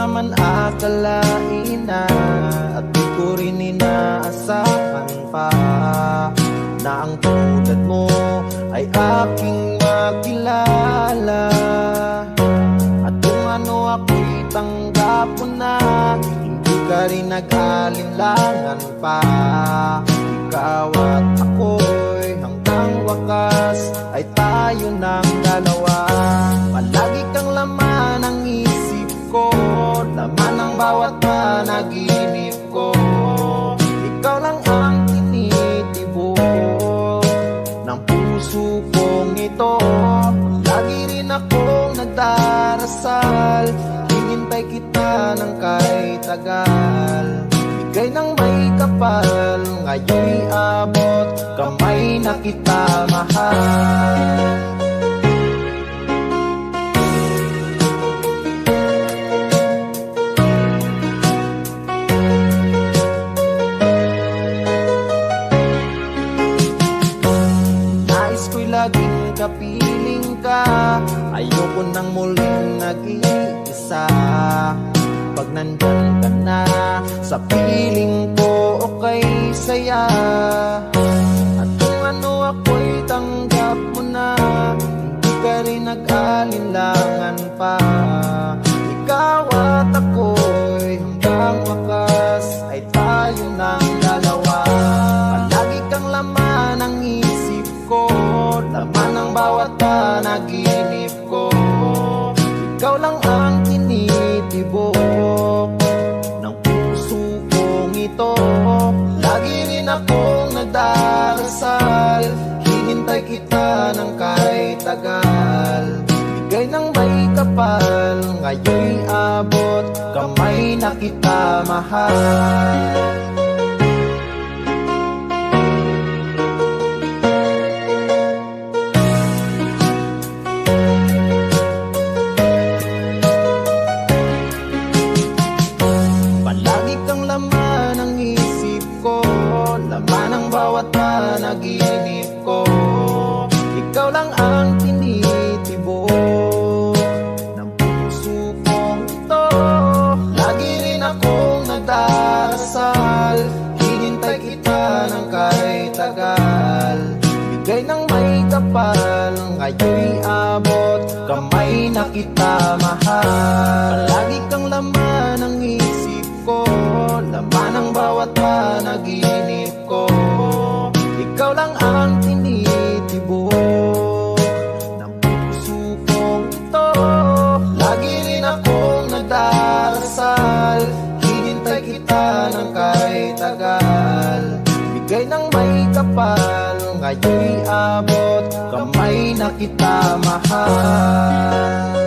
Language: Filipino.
naman akalain na, at di ko rin inaasahan pa, na ang tulad mo ay aking makilala. At kung ano ako'y tanggap mo na, hindi ka rin nag-alinlangan pa. Ikaw at ako'y hanggang wakas ay tayo ng dalawa. Palagi kang laman ng isip ko, laman ng bawat panaginip ko. Ikaw lang ang tinitibok ng puso kong ito. Lagi rin akong nagdarasal, hinintay kita ng kahit tagal. Bigay ng may kapal, ngayon'y abot kamay na kita mahal. Nais ko'y laging kapiling ka, ayoko nang muling nag-iisa. Pag nandyan ka na sa piling ko, okay saya. At kung ano ako'y tanggap mo na, hindi ka rin nag-alinlangan pa. Ikaw at ako'y hanggang wakas ay tayo ng dalawa. Palagi kang laman ng isip ko, laman ng bawat panaginip ko. Ikaw lang ang tinitibok ng puso kong ito. Lagi rin akong nagdarasal, hinintay kita ng kahit tagal. Bigay ng may kapal, ngayon'y abot kamay na kita mahal. Bawat panaginip ko, ikaw lang ang tinitibok ng puso kong ito. Lagi rin akong nagdarasal, hinintay kita ng kahit tagal. Bigay ng may kapal, ngayon'y abot kamay na kita mahal. Palagi kang laman ng isip ko, laman ng bawat panaginip ko. Ikaw lang ang tinitibok ng puso kong ito. Lagi rin akong nagdarasal, hinintay kita ng kahit tagal. Bigay ng may kapal, ngayon'y abot kamay na kita mahal.